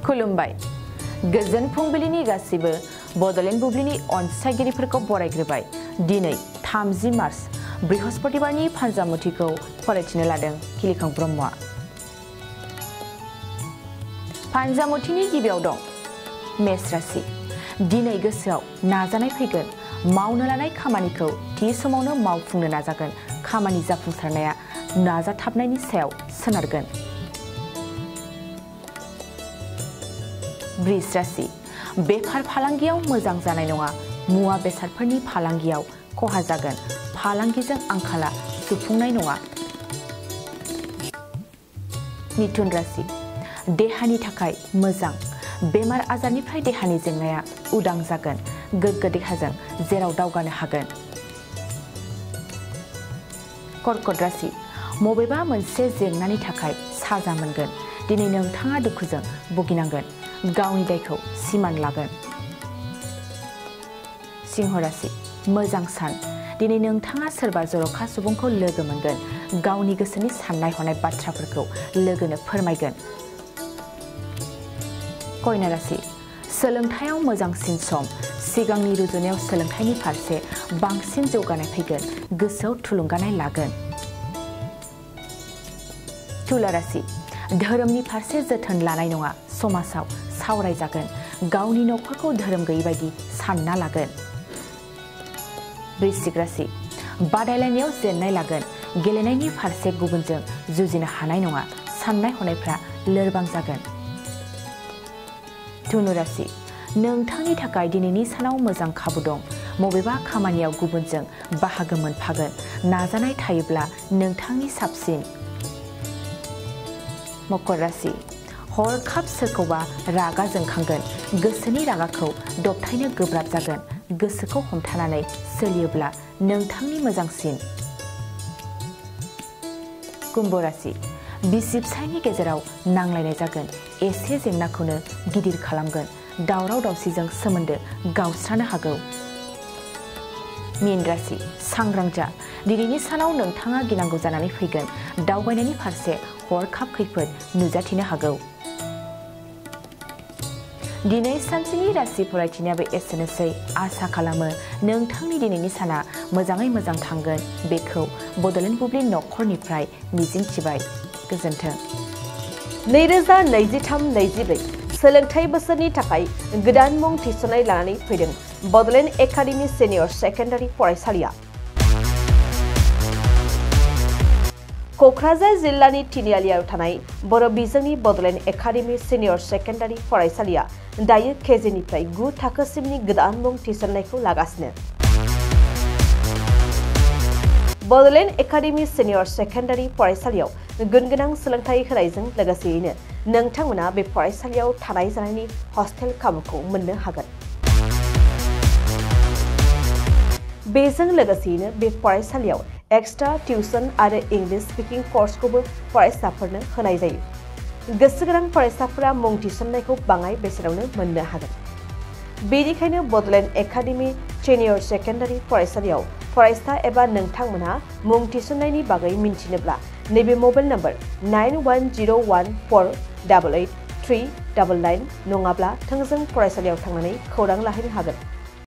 खुलुमबाय गोजोन फुंबिलिनि गासिबो बडलेण्ड बुब्लिनि अनसायगिरिफोरखौ बरायग्रोबाय दिनै 30 मार्च बृहस्पतिबारनि फानजामुथिखौ फरायथिनो लादों खिलिखां ब्रह्मआ फानजामुथिनि गिबियाव दं मेष राशि दिनै गोसोआव नाजानाय फैगोन मावनो लानाय खामानिखौ थि समावनो मावफुंनो नाजागोन खामानि जाफुंसारनाया नाजाथाबनायनि सायाव सोनारगोन वृष राशि बेफार फालांगियाव मोजां जानाय नङा मुवा बेसादफोरनि फालांगियाव खहा जागोन फालांगिजों आंखाला सुफुंनाय नङा मिथुन राशि देहानि थाखाय मोजां बेमार आजारनिफ्राय देहानि जेंनाया उदां जागोन गोग्गो देहाजों जेराव दावगानो हागोन कर्कट राशि मबेबा मोनसे जेंनानि थाखाय साजा मोनगोन दिनै नोंथाङा दुखुजों भुगिनांगोन गावनि दायखौ सिमान लागोन सिंह राशि मोजां सान दिनै नोंथाङा सोरबा जर'खा सुबुंखौ लोगो मोनगोन गावनि गोसोनि साननाय हनाय बाथ्राफोरखौ लोगोनो फोरमायगोन कन्या राशि सोलोंथायाव मोजांसिन सम सिगांनि रुजुनायाव सोलोंथाइनि फारसे बांसिन जौगानाय फैगोन गोसोआव थुलुंगानाय लागोन तुला राशि धोरोमनि फारसे जोथोन लानाय नङा समाजाव सावरायजागोन गावनि नखरखौ धोरोम गैयै बायदि सानना लागोन वृश्चिक राशि बादायलायनायाव जेननाय लागोन गेलेनायनि फारसे गुबुनजों जुजिनो हानाय नङा साननाय हनायफ्रा लोरबां जागोन धनु राशि नोंथांनि थाखाय दिनैनि सानाव मोजां खाबु दं मबेबा खामानियाव गुबुनजों बाहागो मोनफागोन नाजानाय थायोब्ला नोंथांनि साबसिन मकर राशि हरखाब सोरखौबा रागा जोंखांगोन गोसोनि रागाखौ दबथायनो गोब्राब जागोन गोसोखौ हमथानानै सोलियोब्ला नोंथांनि मोजांसिन कुम्भ राशि बिसि फिसायनि गेजेराव नांलायनाय जागोन एसे जेंनाखौनो गिदिर खालामगोन दावराव दावसिजों सोमोन्दो गावस्रानो हागौ मीन राशि सांग्रां जा दिनैनि सानाव नोंथाङा गिनांगौ जानानै फैगोन दावबायनायनि फारसे हरखाब खैफोद नुजाथिनो हागौ दिनै सानसेनि राशि फरायथिनायाबो एसेनोसै आसा खालामो नोंथांनि दिनैनि साना मोजाङै मोजां थांगोन बेखौ बडलेण्ड बुब्लि नखरनिफ्राय मिजिंथिबाय गोजोन्थों 2023-24 सोलोंथाइ बोसोरनि थाखाय गोदान मुं थिसननाय लानानै फैदों बडलेण्ड एकाडेमि सिनियर सेकेन्डारि फरायसालिया कक्राझार जिल्लानि तिनिआलियाव थानाय बर' बिजोंनि बडलेण्ड एकाडेमि सिनियर सेकेन्डारि फरायसालिया दायो केजिनिफ्राय 9 थाखोसिमनि गोदान मुं थिसननायखौ लागासिनो बडलेण्ड एकाडेमि सिनियर सेकेन्डारि फरायसालियाव गुनगोनां सोलोंथाइ होनायजों लोगोसेयैनो नोंथांमोना बे फरायसालियाव थानाय जानायनि हस्टेल खाबुखौ मोननो हागोन बेजों लोगोसेयैनो बे फरायसालियाव एक्सट्रा टिउसन आरो इंलिश स्पीकिंग कर्सखौबो फरायसाफोरनो होनाय जायो गोसो गोनां फरायसाफोरा मुं थिसननायखौ बाङाय बेसेनावनो मोननो हागोन बेनिखायनो बडलेण्ड एकाडेमि सिनियर सेकेन्डारि फरायसालियाव फरायसा एबा नोंथांमोनहा मुं थिसननायनि बागै मिन्थिनोब्ला नैबे मबाइल नम्बर 9101488399 नङाब्ला थोंजों फरायसालियाव थांनानै खौरां लाहैनो हागोन